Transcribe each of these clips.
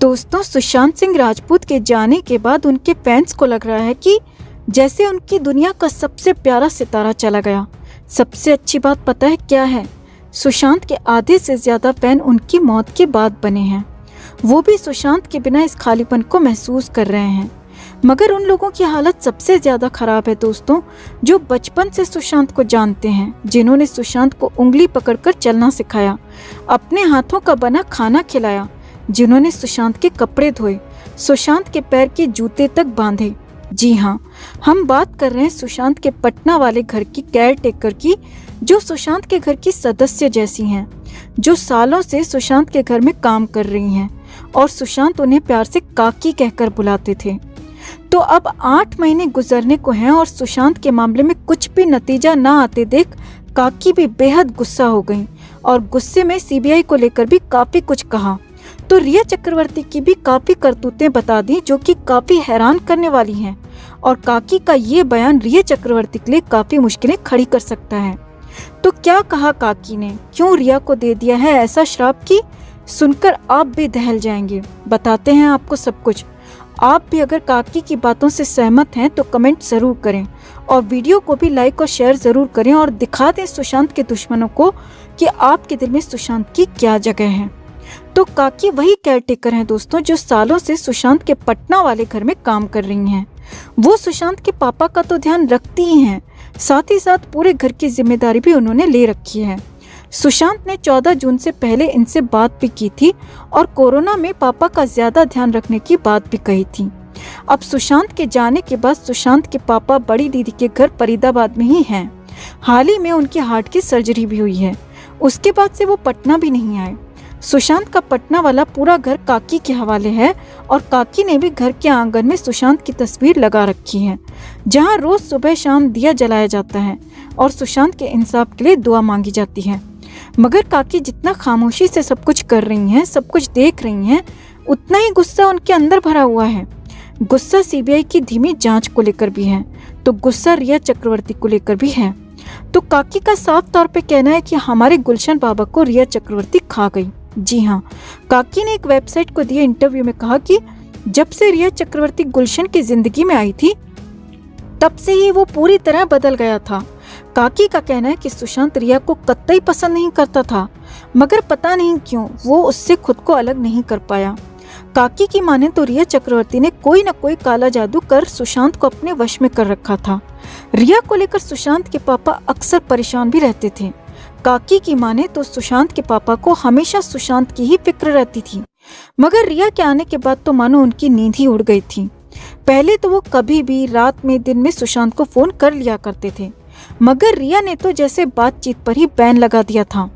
दोस्तों, सुशांत सिंह राजपूत के जाने के बाद उनके फैंस को लग रहा है कि जैसे उनकी दुनिया का सबसे प्यारा सितारा चला गया। सबसे अच्छी बात पता है क्या है? सुशांत के आधे से ज़्यादा फैन उनकी मौत के बाद बने हैं। वो भी सुशांत के बिना इस खालीपन को महसूस कर रहे हैं। मगर उन लोगों की हालत सबसे ज़्यादा खराब है दोस्तों, जो बचपन से सुशांत को जानते हैं, जिन्होंने सुशांत को उंगली पकड़कर चलना सिखाया, अपने हाथों का बना खाना खिलाया, जिन्होंने सुशांत के कपड़े धोए, सुशांत के पैर के जूते तक बांधे। जी हाँ, हम बात कर रहे हैं सुशांत के पटना वाले घर की केयर टेकर की, जो सुशांत के घर की सदस्य जैसी हैं, जो सालों से सुशांत के घर में काम कर रही हैं और सुशांत उन्हें प्यार से काकी कहकर बुलाते थे। तो अब 8 महीने गुजरने को हैं और सुशांत के मामले में कुछ भी नतीजा ना आते देख काकी भी बेहद गुस्सा हो गई और गुस्से में सीबीआई को लेकर भी काफी कुछ कहा। तो रिया चक्रवर्ती की भी काफी करतूतें बता दी, जो कि काफी हैरान करने वाली हैं, और काकी का ये बयान रिया चक्रवर्ती के लिए काफी मुश्किलें खड़ी कर सकता है। तो क्या कहा काकी ने, क्यों रिया को दे दिया है ऐसा श्राप कि सुनकर आप भी दहल जाएंगे। बताते हैं आपको सब कुछ। आप भी अगर काकी की बातों से सहमत हैं तो कमेंट जरूर करें और वीडियो को भी लाइक और शेयर जरूर करें और दिखा दें सुशांत के दुश्मनों को कि आपके दिल में सुशांत की क्या जगह है। तो काकी वही केयरटेकर हैं दोस्तों, जो सालों से सुशांत के पटना वाले घर में काम कर रही हैं। वो सुशांत के पापा का तो ध्यान रखती ही हैं, साथ ही साथ पूरे घर की जिम्मेदारी भी उन्होंने ले रखी है। सुशांत ने 14 जून से पहले इनसे बात भी की थी और कोरोना में पापा का ज्यादा ध्यान रखने की बात भी कही थी। अब सुशांत के जाने के बाद सुशांत के पापा बड़ी दीदी के घर फरीदाबाद में ही हैं। हाल ही में उनकी हार्ट की सर्जरी भी हुई है। उसके बाद से वो पटना भी नहीं आए। सुशांत का पटना वाला पूरा घर काकी के हवाले है और काकी ने भी घर के आंगन में सुशांत की तस्वीर लगा रखी है, जहां रोज सुबह शाम दिया जलाया जाता है और सुशांत के इंसाफ के लिए दुआ मांगी जाती है। मगर काकी जितना खामोशी से सब कुछ कर रही हैं, सब कुछ देख रही हैं, उतना ही गुस्सा उनके अंदर भरा हुआ है। गुस्सा सीबीआई की धीमी जांच को लेकर भी है, तो गुस्सा रिया चक्रवर्ती को लेकर भी है। तो काकी का साफ तौर पे कहना है कि हमारे गुलशन बाबा को रिया चक्रवर्ती खा गई। जी हाँ, काकी ने एक वेबसाइट को दिए इंटरव्यू में कहा कि जब से रिया चक्रवर्ती गुलशन की जिंदगी में आई थी, तब से ही वो पूरी तरह बदल गया था। काकी का कहना है कि सुशांत रिया को कतई पसंद नहीं करता था, मगर पता नहीं क्यों वो उससे खुद को अलग नहीं कर पाया। काकी की माने तो रिया चक्रवर्ती ने कोई न कोई काला जादू कर सुशांत को अपने वश में कर रखा था। रिया को लेकर सुशांत के पापा अक्सर परेशान भी रहते थे। काकी की माने तो सुशांत के पापा को हमेशा सुशांत की ही फिक्र रहती थी, मगर रिया के आने के बाद तो मानो उनकी नींद ही उड़ गई थी। पहले तो वो कभी भी रात में दिन में सुशांत को फोन कर लिया करते थे, मगर रिया ने तो जैसे बातचीत पर ही बैन लगा दिया था।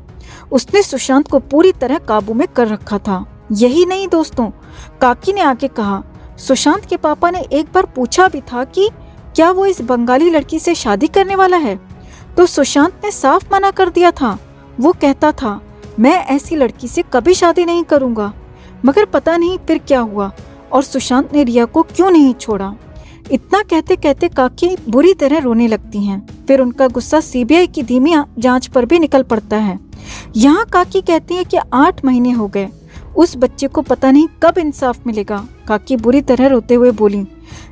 उसने सुशांत को पूरी तरह काबू में कर रखा था। यही नहीं दोस्तों, काकी ने आगे कहा, सुशांत के पापा ने एक बार पूछा भी था कि क्या वो इस बंगाली लड़की से शादी करने वाला है, तो सुशांत ने साफ मना कर दिया था। वो कहता था, मैं ऐसी लड़की से कभी शादी नहीं करूंगा। मगर पता नहीं फिर क्या हुआ और सुशांत ने रिया को क्यों नहीं छोड़ा। इतना कहते कहते काकी बुरी तरह रोने लगती हैं। फिर उनका गुस्सा सीबीआई की धीमी जांच पर भी निकल पड़ता है। यहाँ काकी कहती है कि 8 महीने हो गए, उस बच्चे को पता नहीं कब इंसाफ मिलेगा। काकी बुरी तरह रोते हुए बोली,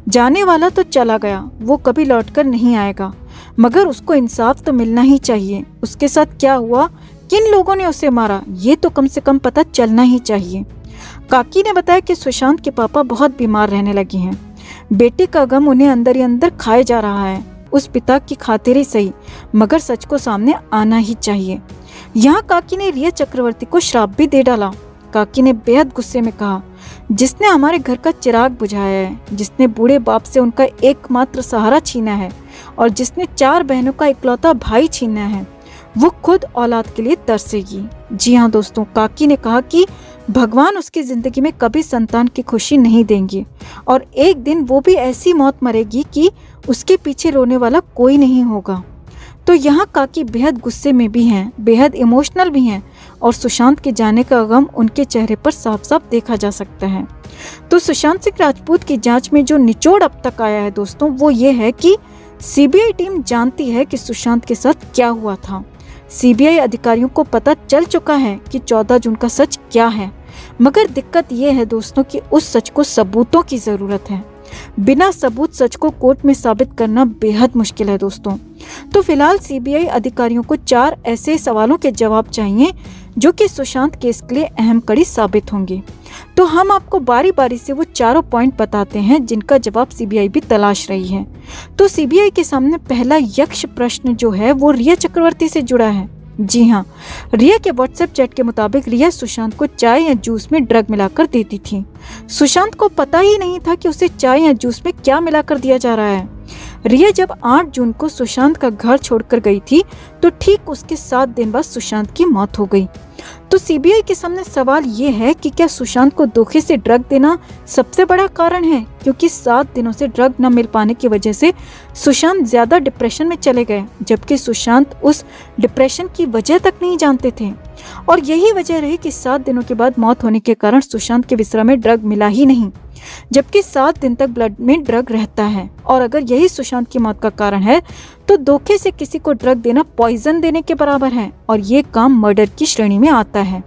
जाने वाला तो चला गया, वो कभी लौटकर नहीं आएगा, मगर उसको इंसाफ तो मिलना ही चाहिए। उसके साथ क्या हुआ, किन लोगों ने उसे मारा, ये तो कम से कम पता चलना ही चाहिए। काकी ने बताया कि सुशांत के पापा बहुत बीमार रहने लगे हैं। बेटे का गम उन्हें अंदर ही अंदर खाए जा रहा है। उस पिता की खातिर ही सही, मगर सच को सामने आना ही चाहिए। यहाँ काकी ने रिया चक्रवर्ती को श्राप भी दे डाला। काकी ने बेहद गुस्से में कहा, जिसने हमारे घर का चिराग बुझाया है, जिसने बूढ़े बाप से उनका एकमात्र सहारा छीना है और जिसने 4 बहनों का इकलौता भाई छीना है, वो खुद औलाद के लिए तरसेगी। जी हाँ दोस्तों, काकी ने कहा कि भगवान उसकी जिंदगी में कभी संतान की खुशी नहीं देंगे और एक दिन वो भी ऐसी मौत मरेगी कि उसके पीछे रोने वाला कोई नहीं होगा। तो यहाँ काकी बेहद गुस्से में भी हैं, बेहद इमोशनल भी हैं और सुशांत के जाने का गम उनके चेहरे पर साफ साफ देखा जा सकता है। तो सुशांत सिंह राजपूत की जांच में जो निचोड़ अब तक आया है दोस्तों, वो ये है कि सीबीआई टीम जानती है कि सुशांत के साथ क्या हुआ था। सीबीआई अधिकारियों को पता चल चुका है कि 14 जून का सच क्या है, मगर दिक्कत ये है दोस्तों कि उस सच को सबूतों की ज़रूरत है। बिना सबूत सच को कोर्ट में साबित करना बेहद मुश्किल है दोस्तों। तो फिलहाल सीबीआई अधिकारियों को 4 ऐसे सवालों के जवाब चाहिए जो कि सुशांत केस के लिए अहम कड़ी साबित होंगे। तो हम आपको बारी बारी से वो चारों पॉइंट बताते हैं जिनका जवाब सीबीआई भी तलाश रही है। तो सीबीआई के सामने पहला यक्ष प्रश्न जो है वो रिया चक्रवर्ती से जुड़ा है। जी हाँ, रिया के व्हाट्सएप चैट के मुताबिक रिया सुशांत को चाय या जूस में ड्रग मिलाकर देती थी। सुशांत को पता ही नहीं था कि उसे चाय या जूस में क्या मिलाकर दिया जा रहा है। रिया जब 8 जून को सुशांत का घर छोड़कर गई थी तो ठीक उसके 7 दिन बाद सुशांत की मौत हो गई। तो सीबीआई के सामने सवाल ये है कि क्या सुशांत को धोखे से ड्रग देना सबसे बड़ा कारण है, क्योंकि 7 दिनों से ड्रग न मिल पाने की वजह से सुशांत ज्यादा डिप्रेशन में चले गए, जबकि सुशांत उस डिप्रेशन की वजह तक नहीं जानते थे। और यही वजह रही कि 7 दिनों के बाद मौत होने के कारण सुशांत के बिस्तर में ड्रग मिला ही नहीं, जबकि 7 दिन तक ब्लड में ड्रग रहता है। और अगर यही सुशांत की मौत का कारण है तो धोखे से किसी को ड्रग देना पॉइजन देने के बराबर है और ये काम मर्डर की श्रेणी में आता है।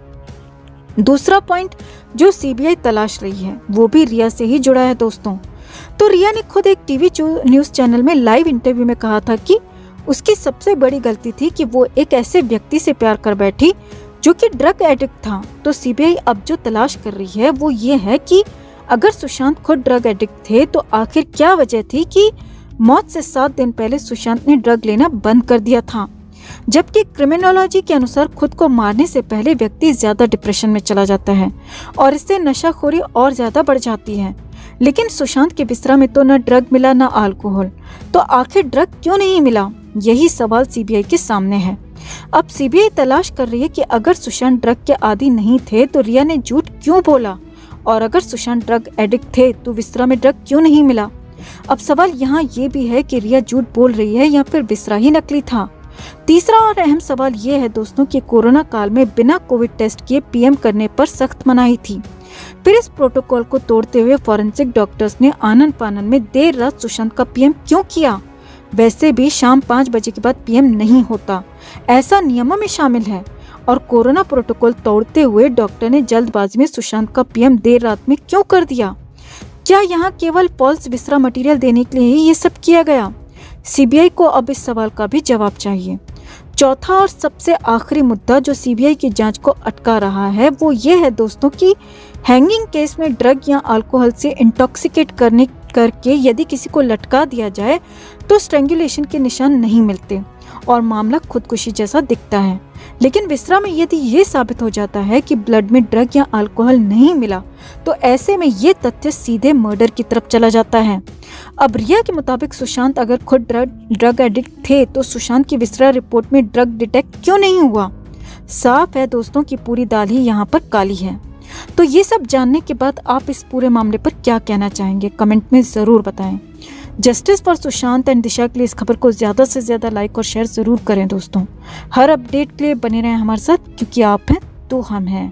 दूसरा पॉइंट जो सीबीआई तलाश रही है वो भी रिया से ही जुड़ा है दोस्तों। तो रिया ने खुद एक टीवी न्यूज चैनल में लाइव इंटरव्यू में कहा था कि उसकी सबसे बड़ी गलती थी कि वो एक ऐसे व्यक्ति से प्यार कर बैठी जो कि ड्रग एडिक्ट था। तो सीबीआई अब जो तलाश कर रही है वो ये है कि अगर सुशांत खुद ड्रग एडिक्ट थे तो आखिर क्या वजह थी कि मौत से 7 दिन पहले सुशांत ने ड्रग लेना बंद कर दिया था, जबकि क्रिमिनोलॉजी के अनुसार खुद को मारने से पहले व्यक्ति ज्यादा डिप्रेशन में चला जाता है और इससे नशाखोरी और ज्यादा बढ़ जाती है। लेकिन सुशांत के बिस्तर में तो न ड्रग मिला न अल्कोहल, तो आखिर ड्रग क्यों नहीं मिला, यही सवाल सीबीआई के सामने है। अब सीबीआई तलाश कर रही है कि अगर सुशांत ड्रग के आदी नहीं थे तो रिया ने झूठ क्यों बोला, और अगर सुशांत ड्रग एडिक्ट थे तो बिस्तर में ड्रग क्यों नहीं मिला। अब सवाल यहाँ ये भी है कि रिया झूठ बोल रही है या फिर बिस्तर ही नकली था। तीसरा और अहम सवाल ये है दोस्तों कि कोरोना काल में बिना कोविड टेस्ट किए पीएम करने पर सख्त मनाही थी। फिर इस प्रोटोकॉल को तोड़ते हुए फॉरेंसिक डॉक्टर्स ने आनन फानन में देर रात सुशांत का पीएम क्यों किया। वैसे भी शाम 5 बजे के बाद पीएम नहीं होता, ऐसा नियमों में शामिल है। और कोरोना प्रोटोकॉल तोड़ते हुए डॉक्टर ने जल्दबाजी में सुशांत का पीएम देर रात में क्यों कर दिया। क्या यहाँ केवल फॉल्स बिस्तरा मटेरियल देने के लिए ही ये सब किया गया। सीबीआई को अब इस सवाल का भी जवाब चाहिए। चौथा और सबसे आखिरी मुद्दा जो सीबीआई की जांच को अटका रहा है वो ये है दोस्तों कि हैंगिंग केस में ड्रग या अल्कोहल से इंटॉक्सिकेट करके यदि किसी को लटका दिया जाए तो स्ट्रेंगुलेशन के निशान नहीं मिलते और मामला खुदकुशी जैसा दिखता है। लेकिन बिस्तरा में यदि ये साबित हो जाता है कि ब्लड में ड्रग या अल्कोहल नहीं मिला तो ऐसे में ये तथ्य सीधे मर्डर की तरफ चला जाता है। अब रिया के मुताबिक सुशांत अगर खुद ड्रग एडिक्ट थे तो सुशांत की बिस्तरा रिपोर्ट में ड्रग डिटेक्ट क्यों नहीं हुआ। साफ है दोस्तों कि पूरी दाल ही यहाँ पर काली है। तो ये सब जानने के बाद आप इस पूरे मामले पर क्या कहना चाहेंगे, कमेंट में ज़रूर बताएं। जस्टिस फॉर सुशांत एंड दिशा के लिए इस खबर को ज़्यादा से ज़्यादा लाइक और शेयर ज़रूर करें दोस्तों। हर अपडेट के लिए बने रहें हमारे साथ, क्योंकि आप हैं तो हम हैं।